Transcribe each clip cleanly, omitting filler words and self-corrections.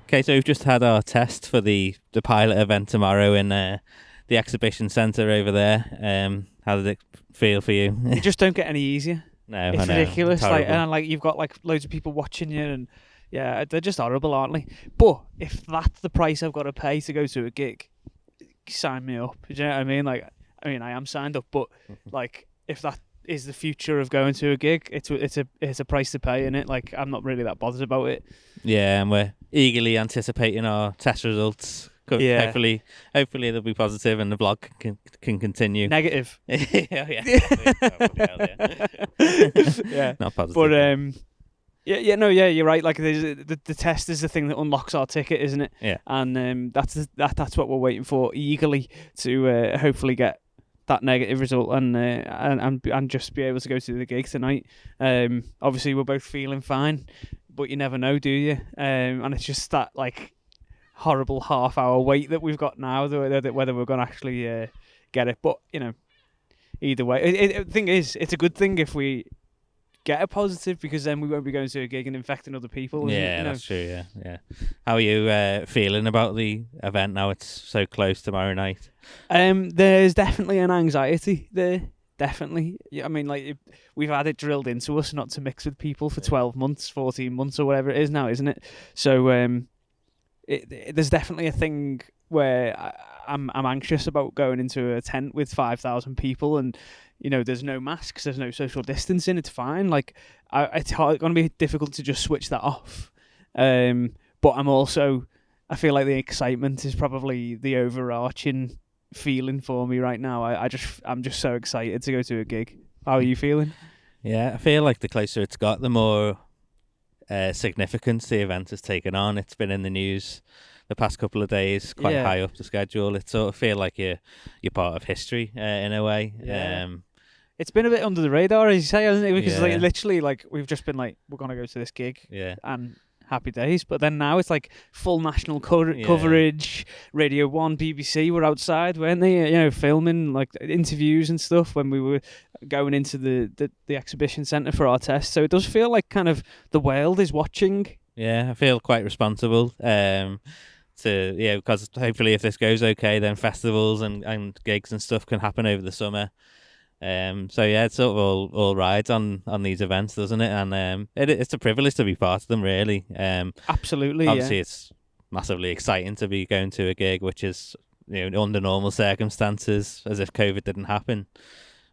Okay, so we've just had our test for the pilot event tomorrow in the exhibition centre over there. How did it feel for you? You just don't get any easier. No, It's I know. ridiculous. Terrible. You've got loads of people watching you, and yeah, they're just horrible, aren't they? But if that's the price I've got to pay to go to a gig, sign me up. Do you know what I mean? I am signed up, but if that is the future of going to a gig, it's a price to pay, innit? I'm not really that bothered about it. Yeah, and we're eagerly anticipating our test results. Yeah. Hopefully they'll be positive and the vlog can continue. Negative. Yeah. Yeah. Not positive. But you're right. The test is the thing that unlocks our ticket, isn't it? Yeah. And that's what we're waiting for eagerly to hopefully get that negative result and just be able to go to the gig tonight. Obviously we're both feeling fine, but you never know, do you? And it's just that horrible half-hour wait that we've got now, whether we're going to actually get it. But either way, the thing is, it's a good thing if we get a positive, because then we won't be going to a gig and infecting other people. Yeah, that's true. Yeah. How are you feeling about the event now? It's so close tomorrow night. There's definitely an anxiety there. Definitely. Yeah, I mean, we've had it drilled into us not to mix with people for 12 months, 14 months, or whatever it is now, isn't it? So there's definitely a thing where I'm anxious about going into a tent with 5,000 people, and there's no masks, there's no social distancing. It's fine. It's going to be difficult to just switch that off. But I feel like the excitement is probably the overarching feeling for me right now. I'm just so excited to go to a gig. How are you feeling? Yeah, I feel like the closer it's got, the more significance the event has taken on. It's been in the news the past couple of days, quite high up the schedule. It sort of feel like you're part of history in a way. Yeah. It's been a bit under the radar, as you say, hasn't it? Because literally, we've just been we're gonna go to this gig, and happy days. But then now it's full national coverage. Radio 1, BBC were outside, weren't they? Filming interviews and stuff when we were going into the exhibition centre for our test. So it does feel like kind of the world is watching. Yeah, I feel quite responsible. Because hopefully if this goes okay, then festivals and gigs and stuff can happen over the summer. It sort of all rides on these events, doesn't it? And it's a privilege to be part of them, really. Absolutely. Obviously, it's massively exciting to be going to a gig, which is under normal circumstances, as if COVID didn't happen.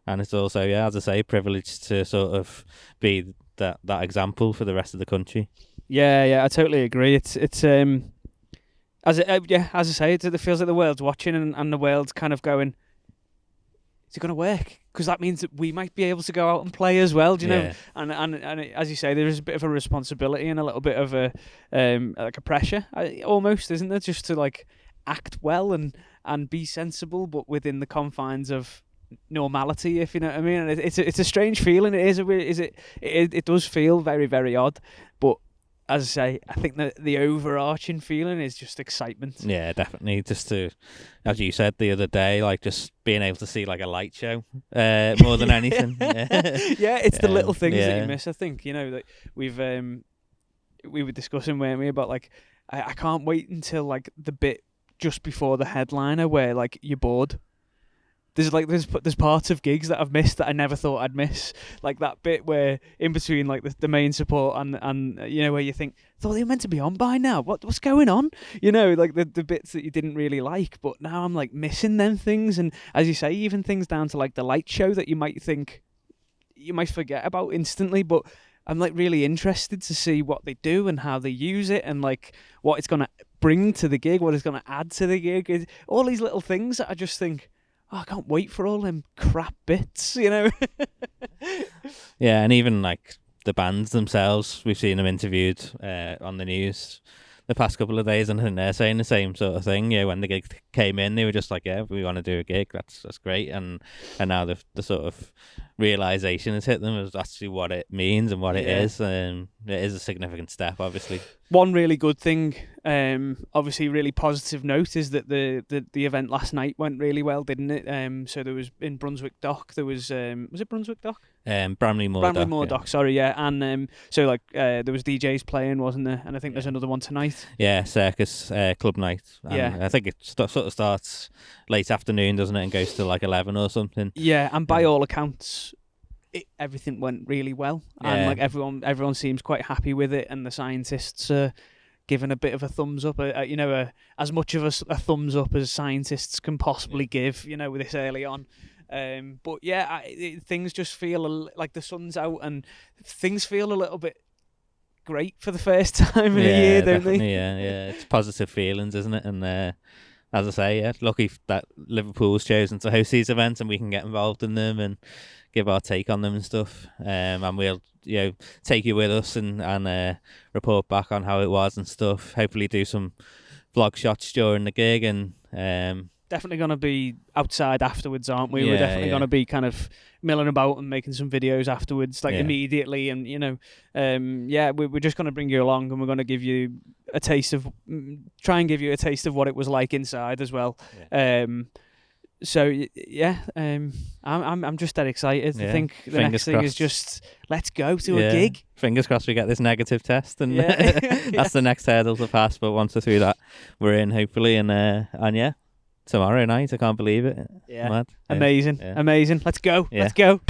And it's also, as I say, privileged to sort of be that example for the rest of the country. Yeah, I totally agree. It's as I say, it feels like the world's watching, and the world's kind of going, is it going to work? Because that means that we might be able to go out and play as well, do you know? And as you say, there is a bit of a responsibility and a little bit of a pressure, almost, isn't there? Just to act well and be sensible, but within the confines of normality, if you know what I mean. And it's a strange feeling. It does feel very, very odd, but as I say, I think that the overarching feeling is just excitement. Yeah, definitely. Just to, as you said the other day, just being able to see a light show more than anything. It's the little things that you miss. I think that we were discussing, weren't we, about I can't wait until the bit just before the headliner where you're bored. There's parts of gigs that I've missed that I never thought I'd miss, that bit where in between the main support and where you think, thought they were meant to be on by now, what's going on, the bits that you didn't really like, but now I'm missing them things. And as you say, even things down to the light show that you might think you might forget about instantly, but I'm really interested to see what they do and how they use it, and what it's going to bring to the gig, what it's going to add to the gig. All these little things that I just think, I can't wait for all them crap bits, Yeah, and even the bands themselves, we've seen them interviewed on the news the past couple of days, and I think they're saying the same sort of thing. When the gig came in, they were just we want to do a gig. That's great. And now they're sort of realization has hit them as actually what it means and what it is. It is a significant step, obviously. One really good thing, obviously really positive note, is that the event last night went really well, didn't it? So there was in Brunswick Dock, there was it Brunswick Dock? Bramley Moor Dock, sorry, yeah. And so like there was DJs playing, wasn't there? And I think there's another one tonight. Yeah, Circus Club Night. And I think it sort of starts late afternoon, doesn't it, and goes to like 11 or something. Yeah, and by all accounts, everything went really well, and like everyone seems quite happy with it, and the scientists are giving a bit of a thumbs up, as much of a thumbs up as scientists can possibly give, with this early on. But yeah, things just feel like the sun's out, and things feel a little bit great for the first time in a year, don't they? Yeah, it's positive feelings, isn't it? And as I say, lucky that Liverpool's chosen to host these events, and we can get involved in them and give our take on them and stuff. And we'll take you with us and report back on how it was and stuff. Hopefully do some vlog shots during the gig, and definitely going to be outside afterwards, aren't we? We're definitely going to be kind of milling about and making some videos afterwards, immediately. And we're just going to bring you along, and we're going to give you a taste of what it was like inside as well. I'm just that excited. I think the next thing is just let's go to a gig. Fingers crossed we get this negative test, and that's the next hurdle to pass. But once we're through that, we're in, hopefully, and tomorrow night, I can't believe it. Yeah, mad. Amazing. Let's go. Let's go.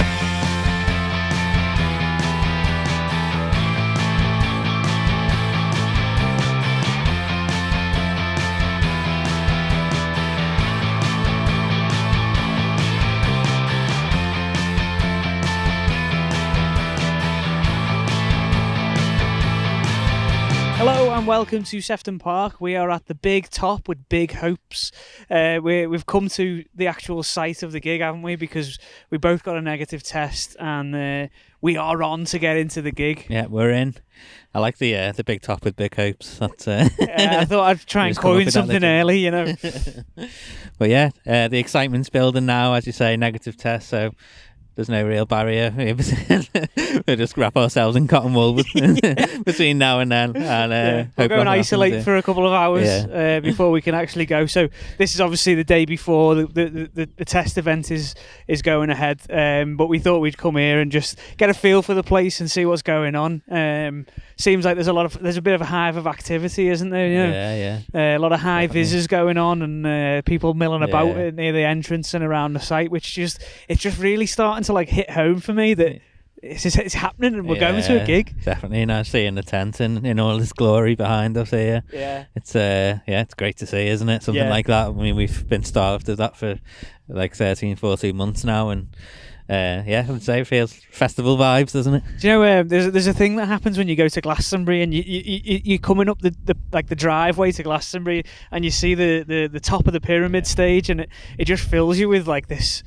Hello and welcome to Sefton Park. We are at the big top with big hopes. We've come to the actual site of the gig, haven't we? Because we both got a negative test, and we are on to get into the gig. Yeah, we're in. I like the big top with big hopes. That's, I thought I'd try and coin something early, But yeah, the excitement's building now, as you say, negative test, so there's no real barrier. We'll just wrap ourselves in cotton wool between now and then. And we'll go and isolate for a couple of hours before we can actually go. So this is obviously the day before the test event is going ahead. But we thought we'd come here and just get a feel for the place and see what's going on. Seems like there's a bit of a hive of activity, isn't there? A lot of high visors going on, and people milling about near the entrance and around the site, which it's just really starting to like hit home for me that it's happening, and we're going to a gig. Definitely, now seeing the tent in all its glory behind us here. It's great to see, isn't it? Something like that. I mean, we've been starved of that for like 13, 14 months now, and I would say it feels festival vibes, doesn't it? Do you know there's a thing that happens when you go to Glastonbury, and you're coming up the driveway to Glastonbury, and you see the top of the pyramid stage, and it just fills you with like this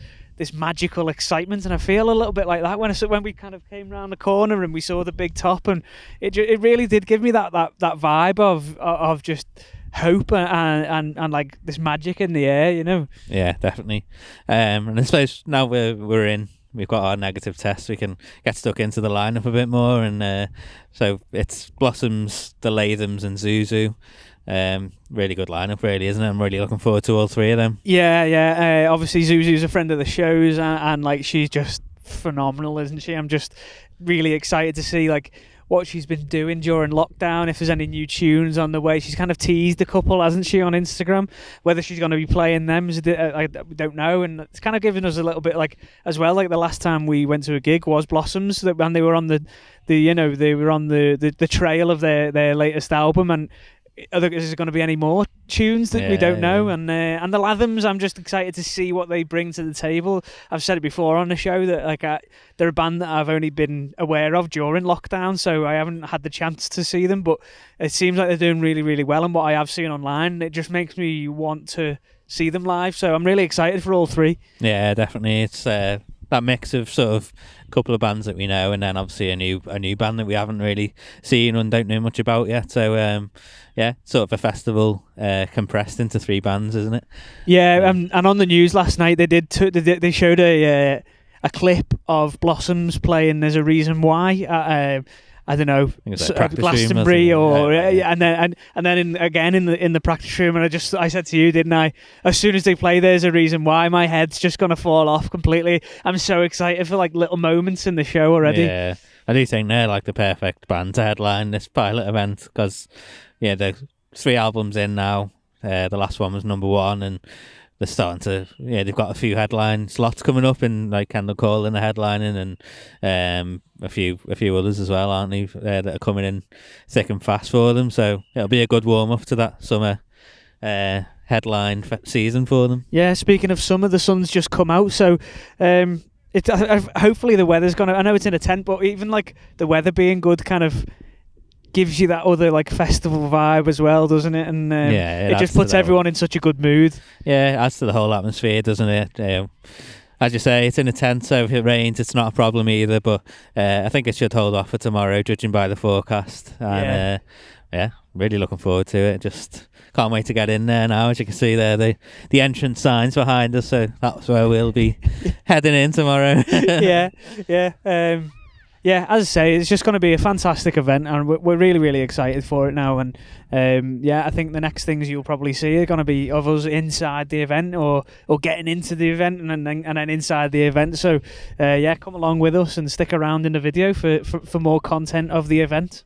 magical excitement, and I feel a little bit like that when we kind of came round the corner and we saw the big top, and it really did give me that vibe of just hope and like this magic in the air, Yeah, definitely. And I suppose now we're in, we've got our negative test, we can get stuck into the lineup a bit more, and so it's Blossoms, the Lathums and Zuzu. Really good lineup, really, isn't it? I'm really looking forward to all three of them. Obviously Zuzu's a friend of the show's, and like she's just phenomenal, isn't she? I'm just really excited to see like what she's been doing during lockdown, if there's any new tunes on the way. She's kind of teased a couple, hasn't she, on Instagram? Whether she's going to be playing them, I don't know. And it's kind of given us a little bit like as well. Like the last time we went to a gig was Blossoms, and they were on the trail of their latest album, and is there going to be any more tunes that we don't know? And the Lathums, I'm just excited to see what they bring to the table. I've said it before on the show that like they're a band that I've only been aware of during lockdown, so I haven't had the chance to see them, but it seems like they're doing really, really well, and what I have seen online, it just makes me want to see them live, so I'm really excited for all three. Yeah, definitely. It's that mix of sort of a couple of bands that we know, and then obviously a new band that we haven't really seen and don't know much about yet. So sort of a festival compressed into three bands, isn't it? Yeah, and on the news last night they showed a a clip of Blossoms playing "There's a Reason Why." I don't know, Glastonbury, or and then in the practice room, and I said to you, didn't I? As soon as they play "There's a Reason Why," my head's just gonna fall off completely. I'm so excited for like little moments in the show already. Yeah, I do think they're like the perfect band to headline this pilot event because they're 3 albums in now. The last one was number 1, and they're starting to they've got a few headline slots coming up, and like Kendall Cole in the headlining, and a few others as well, aren't they, that are coming in thick and fast for them. So it'll be a good warm up to that summer headline season for them. Yeah, speaking of summer, the sun's just come out, so hopefully the weather's gonna. I know it's in a tent, but even like the weather being good kind of gives you that other like festival vibe as well, doesn't it? And it just puts everyone in such a good mood. Yeah, it adds to the whole atmosphere, doesn't it? As you say, it's in a tent, so if it rains, it's not a problem either. But I think it should hold off for tomorrow, judging by the forecast. And really looking forward to it. Just can't wait to get in there now. As you can see there, the entrance signs behind us, so that's where we'll be heading in tomorrow. Yeah, as I say, it's just going to be a fantastic event, and we're really, really excited for it now. And I think the next things you'll probably see are going to be of us inside the event or getting into the event and then inside the event. So, come along with us and stick around in the video for more content of the event.